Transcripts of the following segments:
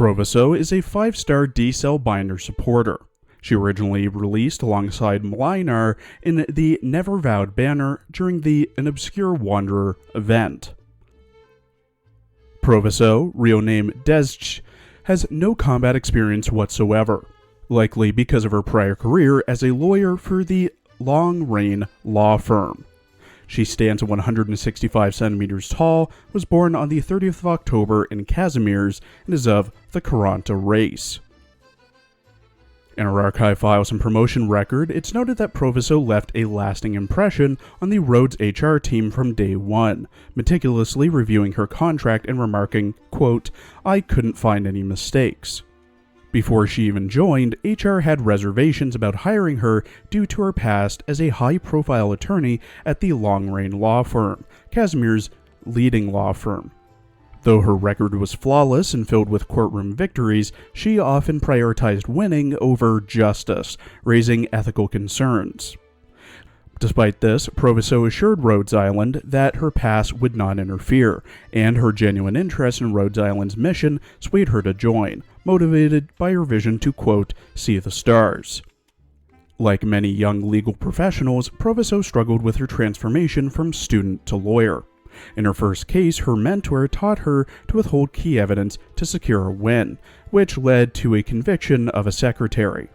Proviso is a 5-star D-cell binder supporter. She originally released alongside Mlinar in the Never Vowed banner during the An Obscure Wanderer event. Proviso, real name Dezch, has no combat experience whatsoever, likely because of her prior career as a lawyer for the Long Reign law firm. She stands at 165 centimeters tall, was born on the 30th of October in Casimir's, and is of the Karanta race. In her archive files and promotion record, it's noted that Proviso left a lasting impression on the Rhodes HR team from day one, meticulously reviewing her contract and remarking, quote, "I couldn't find any mistakes." Before she even joined, HR had reservations about hiring her due to her past as a high-profile attorney at the Long Reign law firm, Casimir's leading law firm. Though her record was flawless and filled with courtroom victories, she often prioritized winning over justice, raising ethical concerns. Despite this, Proviso assured Rhodes Island that her past would not interfere, and her genuine interest in Rhodes Island's mission swayed her to join, motivated by her vision to, quote, "see the stars." Like many young legal professionals, Proviso struggled with her transformation from student to lawyer. In her first case, her mentor taught her to withhold key evidence to secure a win, which led to a conviction of a secretary.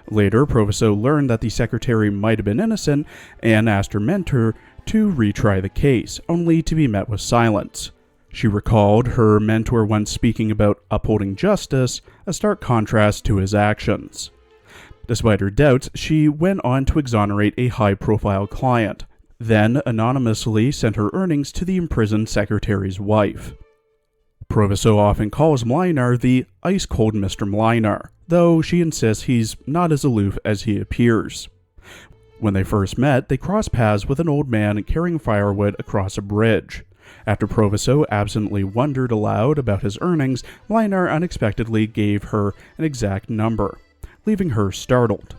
Later, Proviso learned that the secretary might have been innocent and asked her mentor to retry the case, only to be met with silence. She recalled her mentor once speaking about upholding justice, a stark contrast to his actions. Despite her doubts, she went on to exonerate a high-profile client, then anonymously sent her earnings to the imprisoned secretary's wife. Proviso often calls Mlinar the ice-cold Mr. Mlinar, though she insists he's not as aloof as he appears. When they first met, they crossed paths with an old man carrying firewood across a bridge. After Proviso absently wondered aloud about his earnings, Mlinar unexpectedly gave her an exact number, leaving her startled.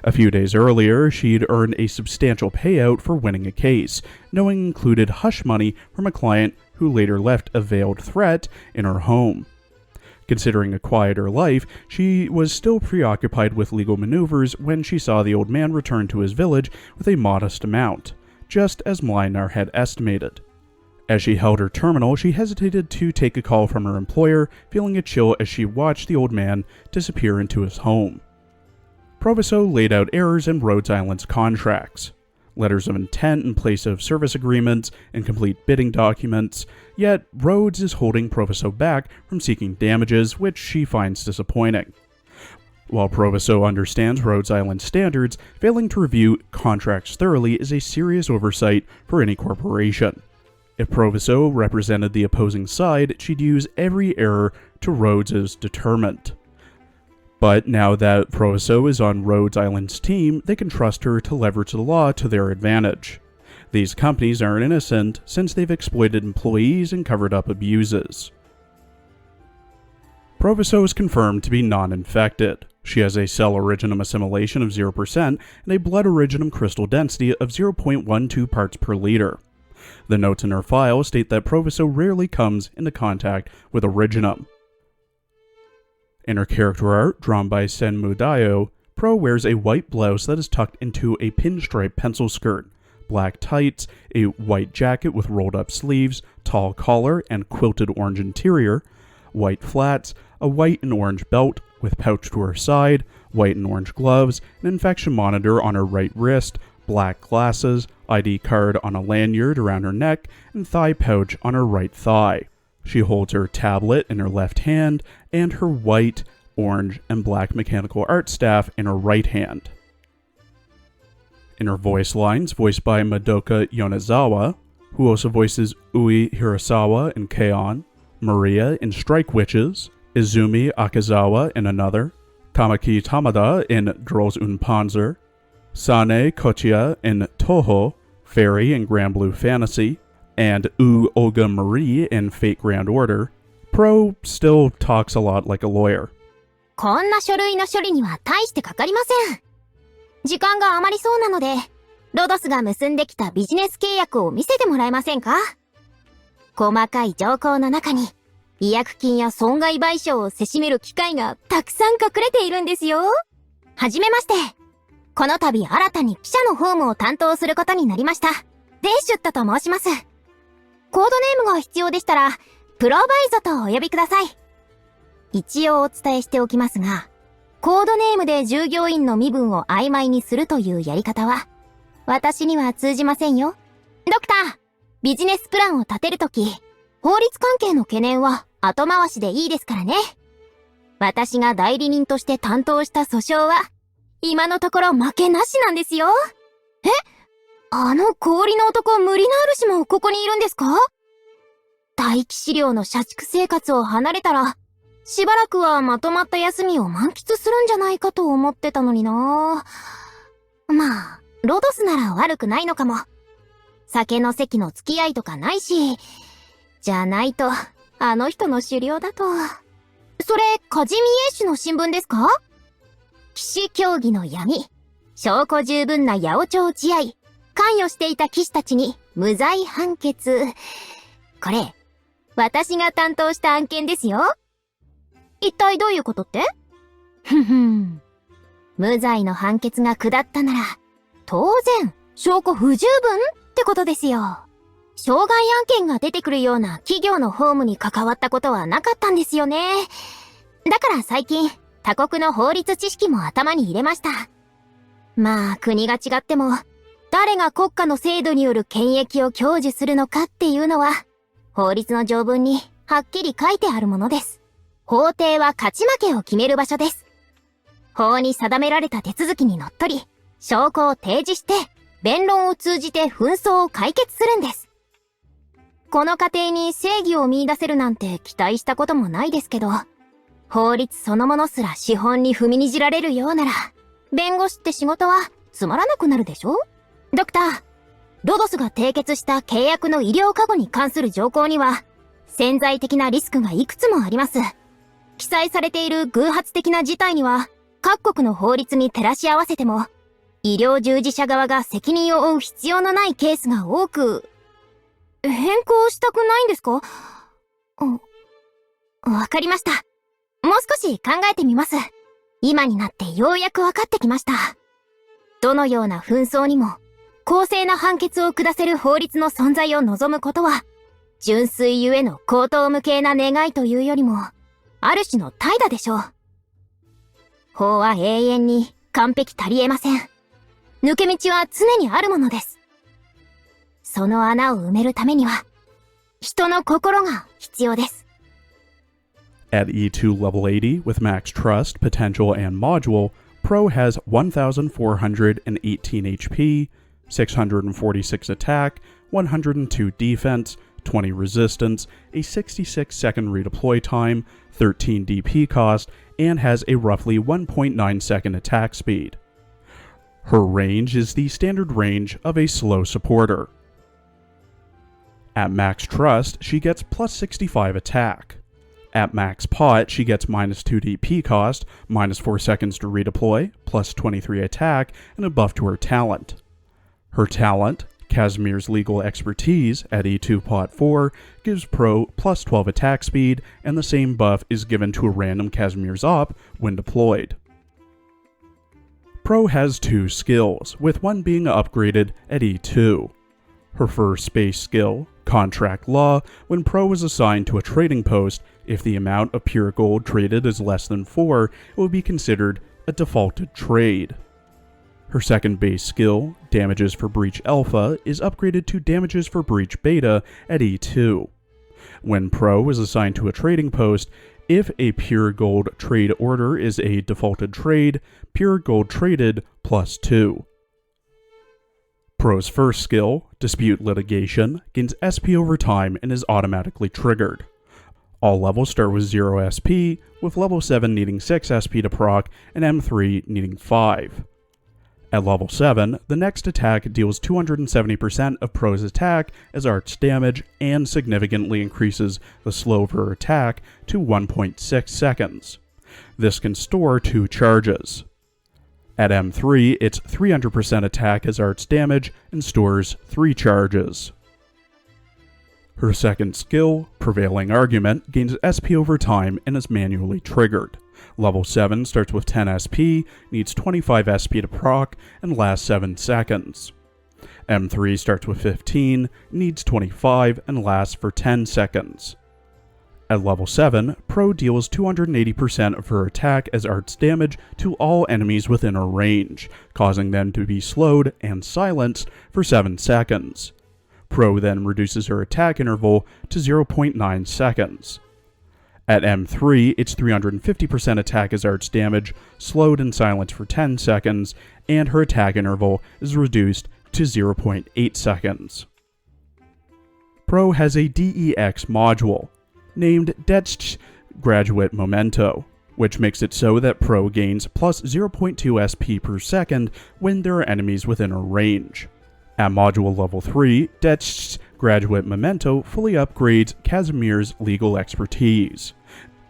A few days earlier, she'd earned a substantial payout for winning a case, knowing included hush money from a client who later left a veiled threat in her home. Considering a quieter life, she was still preoccupied with legal maneuvers when she saw the old man return to his village with a modest amount, just as Mlinar had estimated. As she held her terminal, she hesitated to take a call from her employer, feeling a chill as she watched the old man disappear into his home. Proviso laid out errors in Rhodes Island's contracts, letters of intent in place of service agreements, incomplete bidding documents, yet Rhodes is holding Proviso back from seeking damages, which she finds disappointing. While Proviso understands Rhodes Island standards, failing to review contracts thoroughly is a serious oversight for any corporation. If Proviso represented the opposing side, she'd use every error to Rhodes's deterrent. But now that Proviso is on Rhodes Island's team, they can trust her to leverage the law to their advantage. These companies aren't innocent since they've exploited employees and covered up abuses. Proviso is confirmed to be non-infected. She has a cell originum assimilation of 0% and a blood originum crystal density of 0.12 parts per liter. The notes in her file state that Proviso rarely comes into contact with originum. In her character art, drawn by Sen Mudayo, Pro wears a white blouse that is tucked into a pinstripe pencil skirt, black tights, a white jacket with rolled-up sleeves, tall collar and quilted orange interior, white flats, a white and orange belt with pouch to her side, white and orange gloves, an infection monitor on her right wrist, black glasses, ID card on a lanyard around her neck, and thigh pouch on her right thigh. She holds her tablet in her left hand and her white, orange, and black mechanical art staff in her right hand. In her voice lines, voiced by Madoka Yonezawa, who also voices Ui Hirasawa in K-On!, Maria in Strike Witches, Izumi Akazawa in Another, Tamaki Tamada in Girls und Panzer, Sane Kochiya in Toho, Fairy in Grand Blue Fantasy, and Olga Marie in Fate Grand Order, Pro still talks a lot like a lawyer. こんな書類の処理には大してかかりません。時間が余りそうなので、ロドスが結んできたビジネス契約を見せてもらえませんか？細かい条項の中に、違約金や損害賠償をせしめる機会がたくさん隠れているんですよ。はじめまして。この度新たに記者のホームを担当することになりました。デイシュッタと申します。コードネームが必要でしたら、プロバイゾとお呼びください。一応お伝えしておきますが、コードネームで従業員の身分を曖昧にするというやり方は、私には通じませんよ。ドクター、ビジネスプランを立てるとき、法律関係の懸念は後回しでいいですからね。私が代理人として担当した訴訟は、今のところ負けなしなんですよ。え？あの氷の男ムリナール氏もここにいるんですか？待機資料の社畜生活を離れたら、しばらくはまとまった休みを満喫するんじゃないかと思ってたのにな。まあ、ロドスなら悪くないのかも。酒の席の付き合いとかないし、じゃないと、あの人の狩猟だと。それ、カジミエ氏の新聞ですか？騎士競技の闇、証拠十分な八百長試合、関与していた騎士たちに無罪判決。これ、私が担当した案件ですよ。一体どういうことって？無罪の判決が下ったなら、当然、証拠不十分ってことですよ。傷害案件が出てくるような企業の法務に関わったことはなかったんですよね。だから最近、他国の法律知識も頭に入れました。まあ、国が違っても、誰が国家の制度による権益を享受するのかっていうのは、法律の条文にはっきり書いてあるものです。法廷は勝ち負けを決める場所です。法に定められた手続きにのっとり、証拠を提示して、弁論を通じて紛争を解決するんです。この過程に正義を見出せるなんて期待したこともないですけど、法律そのものすら資本に踏みにじられるようなら、弁護士って仕事はつまらなくなるでしょ？ドクター、ロドスが締結した契約の医療過誤に関する条項には、潜在的なリスクがいくつもあります。記載されている偶発的な事態には、各国の法律に照らし合わせても、医療従事者側が責任を負う必要のないケースが多く、変更したくないんですか？わかりました。もう少し考えてみます。今になってようやくわかってきました。どのような紛争にも、公正な判決を下せる法律の存在を望むことは、純粋ゆえの高等無形な願いというよりも、ある種の怠惰でしょう。法は永遠に完璧足りえません。抜け道は常にあるものです。その穴を埋めるためには、人の心が必要です。At E2 level 80 with max trust, potential, and module, Pro has 1,418 HP, 646 attack, 102 defense, 20 resistance, a 66-second redeploy time, 13 DP cost, and has a roughly 1.9 second attack speed. Her range is the standard range of a slow supporter. At max trust, she gets plus 65 attack. At max pot, she gets minus 2 DP cost, minus 4 seconds to redeploy, plus 23 attack, and a buff to her talent. Her talent, Casimir's legal expertise at E2 pot 4, gives Pro plus 12 attack speed, and the same buff is given to a random Casimir's op when deployed. Pro has 2 skills, with one being upgraded at E2. Her first base skill, Contract Law, when Pro is assigned to a trading post, if the amount of pure gold traded is less than 4, it will be considered a defaulted trade. Her second base skill, Damages for Breach Alpha, is upgraded to Damages for Breach Beta at E2. When Pro is assigned to a trading post, if a pure gold trade order is a defaulted trade, pure gold traded plus 2. Pro's first skill, Dispute Litigation, gains SP over time and is automatically triggered. All levels start with 0 SP, with level 7 needing 6 SP to proc and M3 needing 5. At level 7, the next attack deals 270% of Pro's attack as arts damage and significantly increases the slow of her attack to 1.6 seconds. This can store 2 charges. At M3, it's 300% attack as arts damage and stores 3 charges. Her second skill, Prevailing Argument, gains SP over time and is manually triggered. Level 7 starts with 10 SP, needs 25 SP to proc, and lasts 7 seconds. M3 starts with 15, needs 25, and lasts for 10 seconds. At level 7, Pro deals 280% of her attack as arts damage to all enemies within her range, causing them to be slowed and silenced for 7 seconds. Pro then reduces her attack interval to 0.9 seconds. At M3, it's 350% attack as arts damage, slowed and silenced for 10 seconds, and her attack interval is reduced to 0.8 seconds. Pro has a DEX module, named DETSCH Graduate Memento, which makes it so that Pro gains plus 0.2 SP per second when there are enemies within her range. At module level 3, DETSCH Graduate Memento fully upgrades Casimir's legal expertise,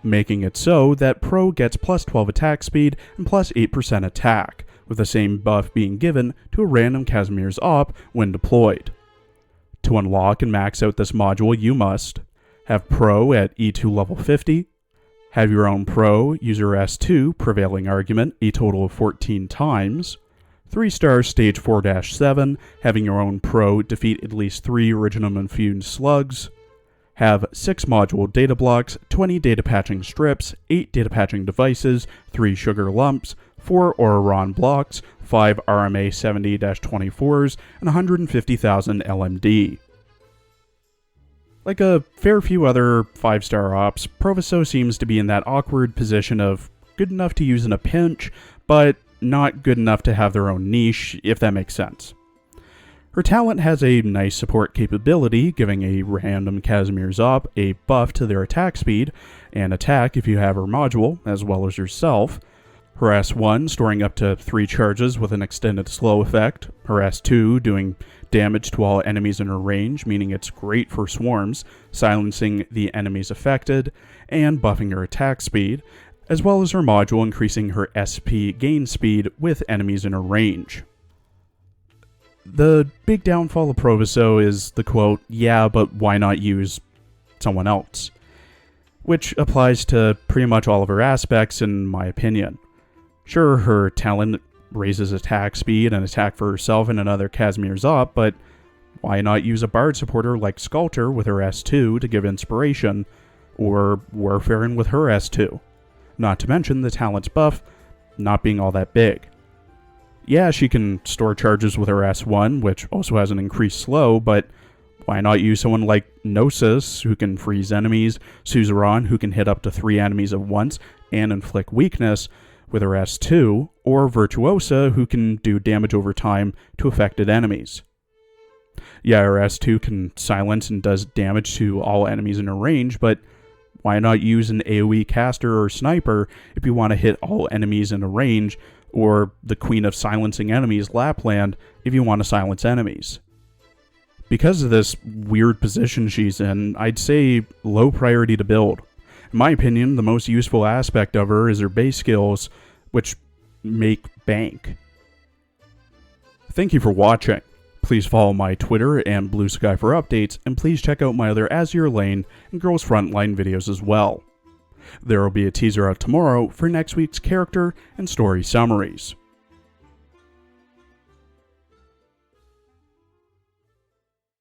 making it so that Pro gets plus 12 attack speed and plus 8% attack, with the same buff being given to a random Casimir's op when deployed. To unlock and max out this module, you must have Pro at E2 level 50, have your own Pro use your S2 Prevailing Argument a total of 14 times, 3-star stage 4-7, having your own Pro defeat at least 3 original infused slugs, have 6 module data blocks, 20 data patching strips, 8 data patching devices, 3 sugar lumps, 4 Auroron blocks, 5 RMA 70-24s, and 150,000 LMD. Like a fair few other 5-star ops, Proviso seems to be in that awkward position of good enough to use in a pinch, but not good enough to have their own niche, if that makes sense. Her talent has a nice support capability, giving a random Casimir's op a buff to their attack speed, and attack if you have her module, as well as yourself. Her S1 storing up to 3 charges with an extended slow effect, her S2 doing damage to all enemies in her range, meaning it's great for swarms, silencing the enemies affected, and buffing her attack speed, as well as her module increasing her SP gain speed with enemies in her range. The big downfall of Proviso is the quote, "Yeah, but why not use someone else?" which applies to pretty much all of her aspects in my opinion. Sure, her talent raises attack speed and attack for herself and another Casimir's op, but why not use a bard supporter like Sculptor with her S2 to give inspiration, or Warfarin with her S2? Not to mention the talent's buff not being all that big. Yeah, she can store charges with her S1, which also has an increased slow, but why not use someone like Gnosis, who can freeze enemies, Suzerain, who can hit up to 3 enemies at once and inflict weakness with her S2, or Virtuosa, who can do damage over time to affected enemies. Yeah, her S2 can silence and does damage to all enemies in her range, but why not use an AoE caster or sniper if you want to hit all enemies in a range, or the Queen of Silencing Enemies, Lapland, if you want to silence enemies? Because of this weird position she's in, I'd say low priority to build. In my opinion, the most useful aspect of her is her base skills, which make bank. Thank you for watching. Please follow my Twitter and Blue Sky for updates, and please check out my other Azure Lane and Girls Frontline videos as well. There will be a teaser out tomorrow for next week's character and story summaries.